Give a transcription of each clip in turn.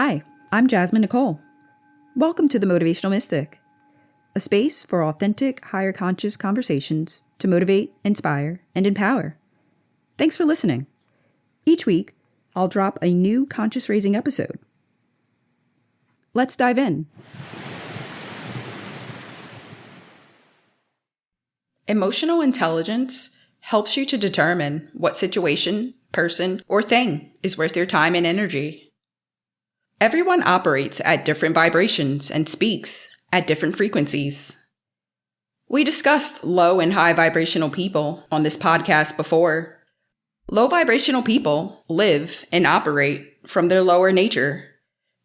Hi, I'm Jasmine Nicole. Welcome to the Motivational Mystic, a space for authentic, higher conscious conversations to motivate, inspire, and empower. Thanks for listening. Each week, I'll drop a new conscious raising episode. Let's dive in. Emotional intelligence helps you to determine what situation, person, or thing is worth your time and energy. Everyone operates at different vibrations and speaks at different frequencies. We discussed low and high vibrational people on this podcast before. Low vibrational people live and operate from their lower nature.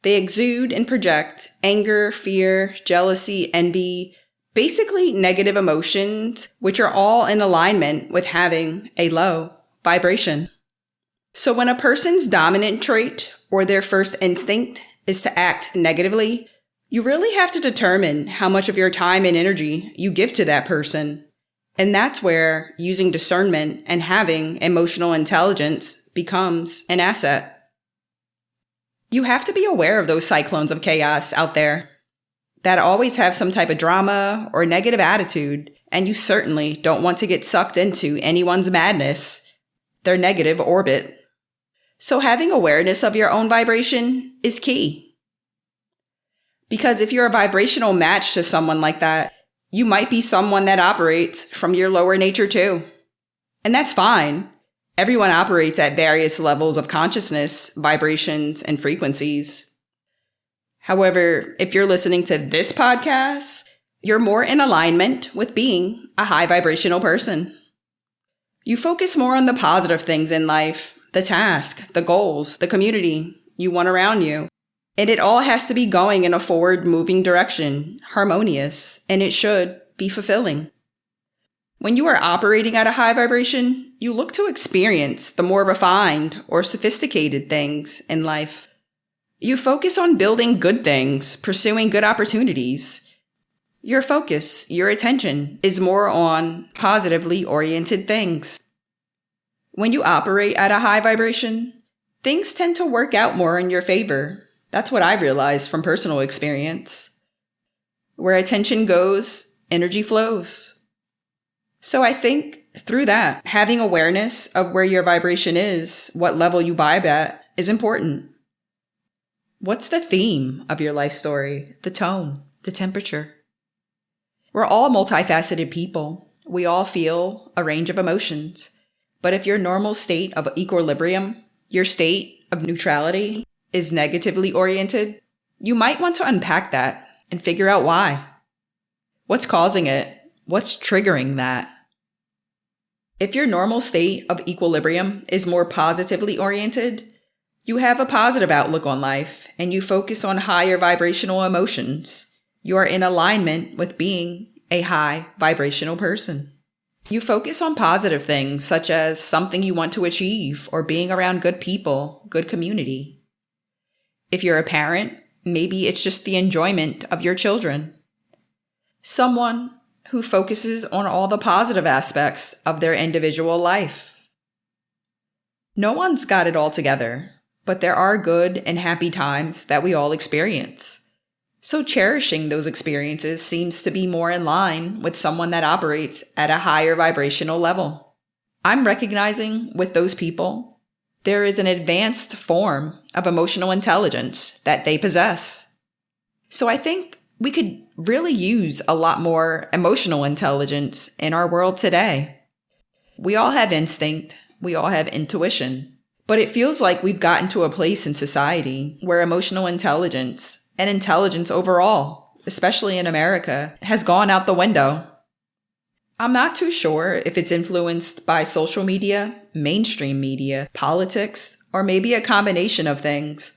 They exude and project anger, fear, jealousy, envy, basically negative emotions, which are all in alignment with having a low vibration. So when a person's dominant trait or their first instinct is to act negatively, you really have to determine how much of your time and energy you give to that person. And that's where using discernment and having emotional intelligence becomes an asset. You have to be aware of those cyclones of chaos out there that always have some type of drama or negative attitude, and you certainly don't want to get sucked into anyone's madness, their negative orbit. So having awareness of your own vibration is key. Because if you're a vibrational match to someone like that, you might be someone that operates from your lower nature too. And that's fine. Everyone operates at various levels of consciousness, vibrations, and frequencies. However, if you're listening to this podcast, you're more in alignment with being a high vibrational person. You focus more on the positive things in life, the task, the goals, the community you want around you. And it all has to be going in a forward moving direction, harmonious, and it should be fulfilling. When you are operating at a high vibration, you look to experience the more refined or sophisticated things in life. You focus on building good things, pursuing good opportunities. Your focus, your attention is more on positively oriented things. When you operate at a high vibration, things tend to work out more in your favor. That's what I realized from personal experience. Where attention goes, energy flows. So I think through that, having awareness of where your vibration is, what level you vibe at, is important. What's the theme of your life story? The tone, the temperature. We're all multifaceted people. We all feel a range of emotions. But if your normal state of equilibrium, your state of neutrality, is negatively oriented, you might want to unpack that and figure out why. What's causing it? What's triggering that? If your normal state of equilibrium is more positively oriented, you have a positive outlook on life and you focus on higher vibrational emotions. You are in alignment with being a high vibrational person. You focus on positive things such as something you want to achieve or being around good people, good community. If you're a parent, maybe it's just the enjoyment of your children. Someone who focuses on all the positive aspects of their individual life. No one's got it all together, but there are good and happy times that we all experience. So cherishing those experiences seems to be more in line with someone that operates at a higher vibrational level. I'm recognizing with those people, there is an advanced form of emotional intelligence that they possess. So I think we could really use a lot more emotional intelligence in our world today. We all have instinct. We all have intuition. But it feels like we've gotten to a place in society where emotional intelligence and intelligence overall, especially in America, has gone out the window. I'm not too sure if it's influenced by social media, mainstream media, politics, or maybe a combination of things,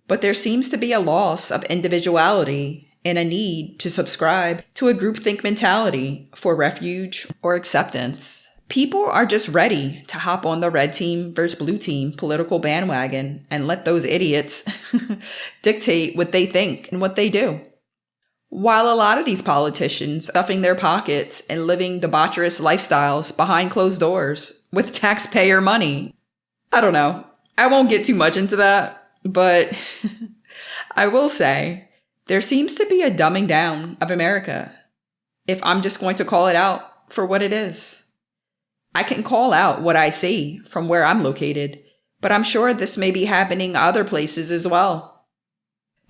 but there seems to be a loss of individuality and a need to subscribe to a groupthink mentality for refuge or acceptance. People are just ready to hop on the red team versus blue team political bandwagon and let those idiots dictate what they think and what they do. While a lot of these politicians stuffing their pockets and living debaucherous lifestyles behind closed doors with taxpayer money. I don't know. I won't get too much into that, but I will say, there seems to be a dumbing down of America, if I'm just going to call it out for what it is. I can call out what I see from where I'm located, but I'm sure this may be happening other places as well.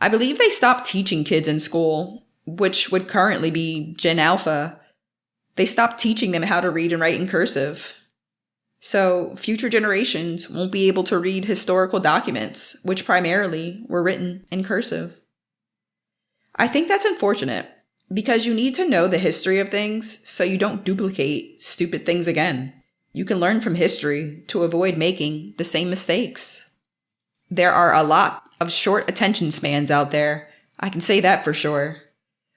I believe they stopped teaching kids in school, which would currently be Gen Alpha. They stopped teaching them how to read and write in cursive. So future generations won't be able to read historical documents, which primarily were written in cursive. I think that's unfortunate, because you need to know the history of things so you don't duplicate stupid things again. You can learn from history to avoid making the same mistakes. There are a lot of short attention spans out there. I can say that for sure.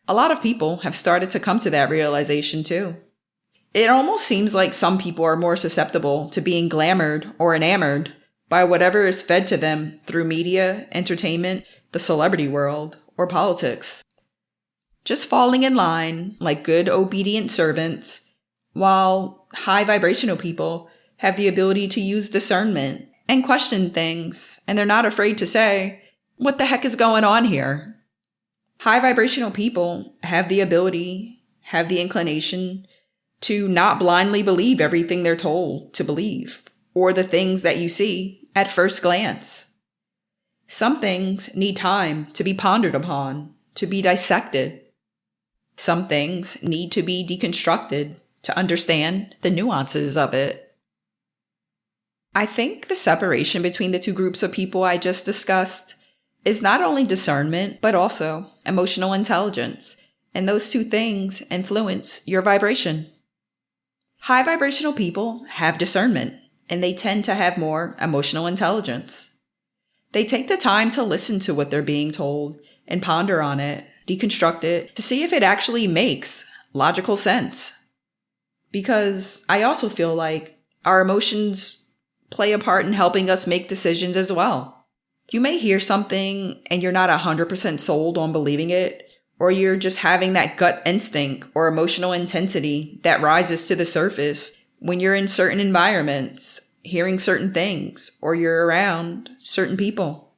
A lot of people have started to come to that realization too. It almost seems like some people are more susceptible to being glamored or enamored by whatever is fed to them through media, entertainment, the celebrity world, or politics. Just falling in line like good obedient servants, while high vibrational people have the ability to use discernment and question things, and they're not afraid to say, "What the heck is going on here?" High vibrational people have the ability, have the inclination to not blindly believe everything they're told to believe, or the things that you see at first glance. Some things need time to be pondered upon, to be dissected. Some things need to be deconstructed to understand the nuances of it. I think the separation between the two groups of people I just discussed is not only discernment, but also emotional intelligence, and those two things influence your vibration. High vibrational people have discernment, and they tend to have more emotional intelligence. They take the time to listen to what they're being told and ponder on it, deconstruct it, to see if it actually makes logical sense. Because I also feel like our emotions play a part in helping us make decisions as well. You may hear something and you're not 100% sold on believing it, or you're just having that gut instinct or emotional intensity that rises to the surface when you're in certain environments, hearing certain things, or you're around certain people.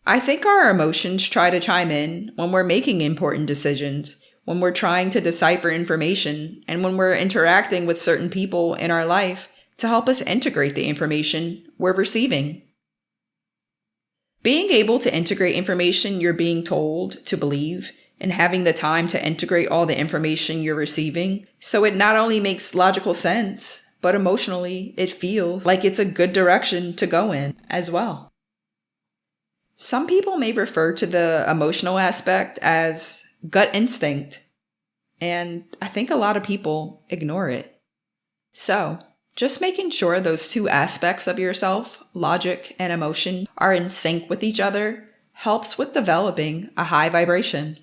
I think our emotions try to chime in when we're making important decisions, when we're trying to decipher information, and when we're interacting with certain people in our life to help us integrate the information we're receiving. Being able to integrate information you're being told to believe, and having the time to integrate all the information you're receiving, so it not only makes logical sense, but emotionally it feels like it's a good direction to go in as well. Some people may refer to the emotional aspect as gut instinct, and I think a lot of people ignore it. So, just making sure those two aspects of yourself, logic and emotion, are in sync with each other helps with developing a high vibration.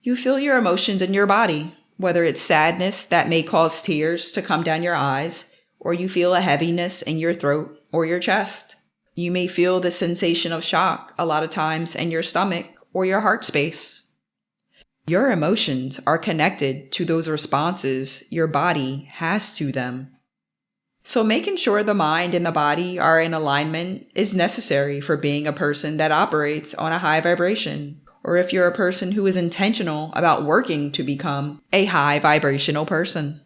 You feel your emotions in your body, whether it's sadness that may cause tears to come down your eyes, or you feel a heaviness in your throat or your chest. You may feel the sensation of shock a lot of times in your stomach or your heart space. Your emotions are connected to those responses your body has to them. So making sure the mind and the body are in alignment is necessary for being a person that operates on a high vibration, or if you're a person who is intentional about working to become a high vibrational person.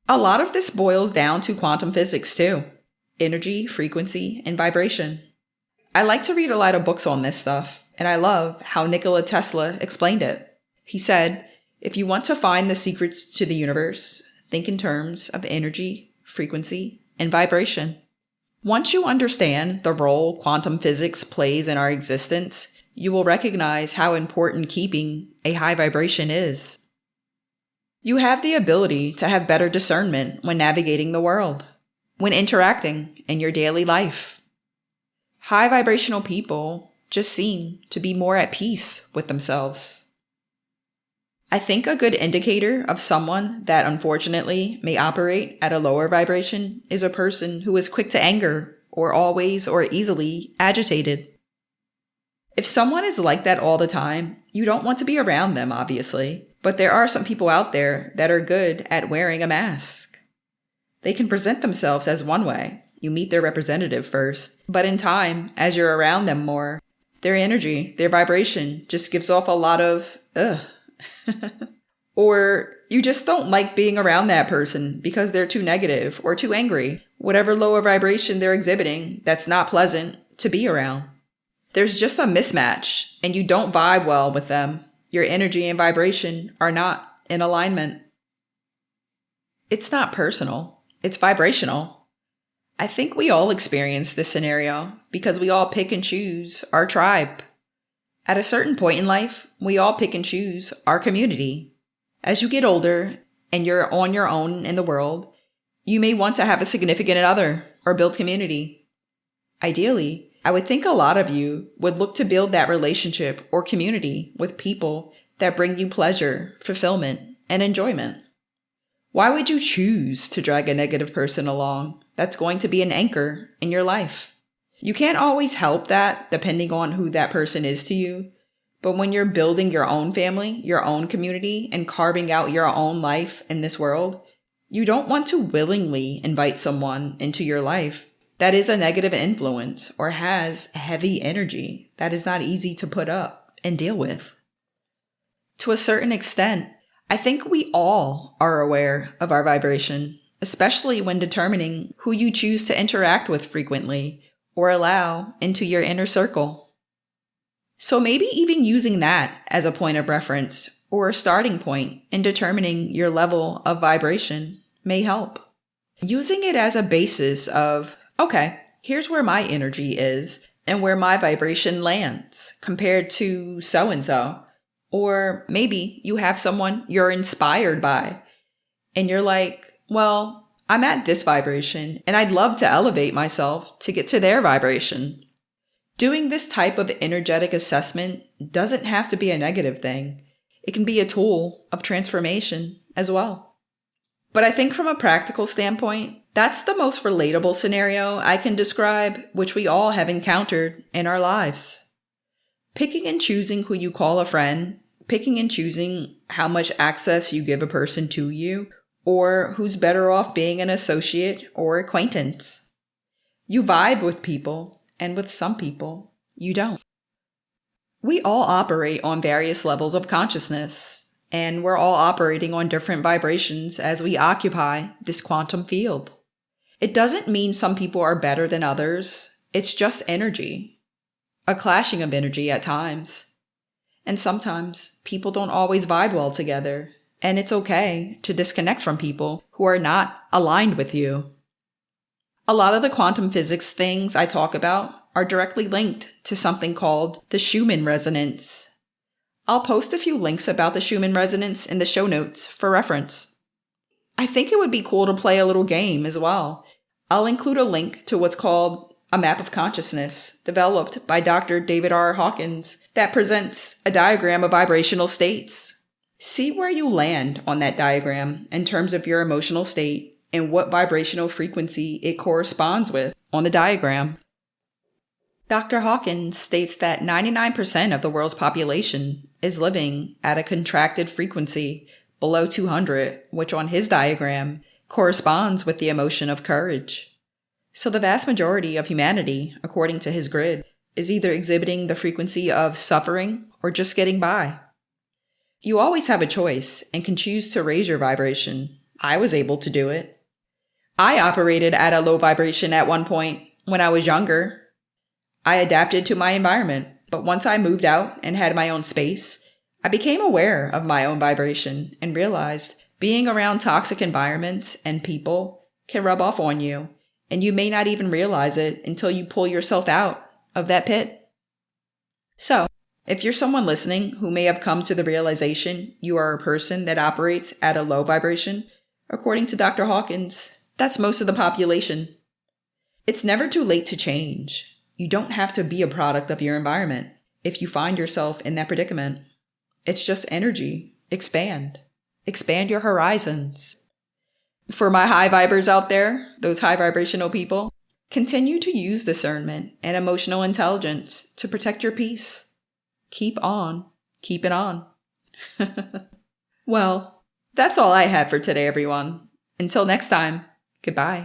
A lot of this boils down to quantum physics too: energy, frequency, and vibration. I like to read a lot of books on this stuff, and I love how Nikola Tesla explained it. He said, if you want to find the secrets to the universe, think in terms of energy, frequency, and vibration. Once you understand the role quantum physics plays in our existence, you will recognize how important keeping a high vibration is. You have the ability to have better discernment when navigating the world, when interacting in your daily life. High vibrational people just seem to be more at peace with themselves. I think a good indicator of someone that unfortunately may operate at a lower vibration is a person who is quick to anger or always or easily agitated. If someone is like that all the time, you don't want to be around them, obviously, but there are some people out there that are good at wearing a mask. They can present themselves as one way, you meet their representative first. But in time, as you're around them more, their energy, their vibration just gives off a lot of, ugh. Or you just don't like being around that person because they're too negative or too angry. Whatever lower vibration they're exhibiting, that's not pleasant to be around. There's just a mismatch and you don't vibe well with them. Your energy and vibration are not in alignment. It's not personal. It's vibrational. I think we all experience this scenario because we all pick and choose our tribe. At a certain point in life, we all pick and choose our community. As you get older and you're on your own in the world, you may want to have a significant other or build community. Ideally, I would think a lot of you would look to build that relationship or community with people that bring you pleasure, fulfillment, and enjoyment. Why would you choose to drag a negative person along that's going to be an anchor in your life? You can't always help that depending on who that person is to you. But when you're building your own family, your own community, and carving out your own life in this world, you don't want to willingly invite someone into your life that is a negative influence or has heavy energy that is not easy to put up and deal with. To a certain extent, I think we all are aware of our vibration, especially when determining who you choose to interact with frequently or allow into your inner circle. So maybe even using that as a point of reference or a starting point in determining your level of vibration may help. Using it as a basis of, okay, here's where my energy is and where my vibration lands compared to so-and-so. Or maybe you have someone you're inspired by and you're like, well, I'm at this vibration and I'd love to elevate myself to get to their vibration. Doing this type of energetic assessment doesn't have to be a negative thing. It can be a tool of transformation as well. But I think from a practical standpoint, that's the most relatable scenario I can describe, which we all have encountered in our lives. Picking and choosing who you call a friend, picking and choosing how much access you give a person to you, or who's better off being an associate or acquaintance. You vibe with people. And with some people, you don't. We all operate on various levels of consciousness, and we're all operating on different vibrations as we occupy this quantum field. It doesn't mean some people are better than others. It's just energy, a clashing of energy at times. And sometimes people don't always vibe well together, and it's okay to disconnect from people who are not aligned with you. A lot of the quantum physics things I talk about are directly linked to something called the Schumann resonance. I'll post a few links about the Schumann resonance in the show notes for reference. I think it would be cool to play a little game as well. I'll include a link to what's called a map of consciousness, developed by Dr. David R. Hawkins, that presents a diagram of vibrational states. See where you land on that diagram in terms of your emotional state and what vibrational frequency it corresponds with on the diagram. Dr. Hawkins states that 99% of the world's population is living at a contracted frequency below 200, which on his diagram corresponds with the emotion of courage. So the vast majority of humanity, according to his grid, is either exhibiting the frequency of suffering or just getting by. You always have a choice and can choose to raise your vibration. I was able to do it. I operated at a low vibration at one point when I was younger. I adapted to my environment, but once I moved out and had my own space, I became aware of my own vibration and realized being around toxic environments and people can rub off on you, and you may not even realize it until you pull yourself out of that pit. So, if you're someone listening who may have come to the realization you are a person that operates at a low vibration, according to Dr. Hawkins, that's most of the population. It's never too late to change. You don't have to be a product of your environment if you find yourself in that predicament. It's just energy. Expand. Expand your horizons. For my high vibers out there, those high vibrational people, continue to use discernment and emotional intelligence to protect your peace. Keep on. Keep it on. Well, that's all I have for today, everyone. Until next time, goodbye.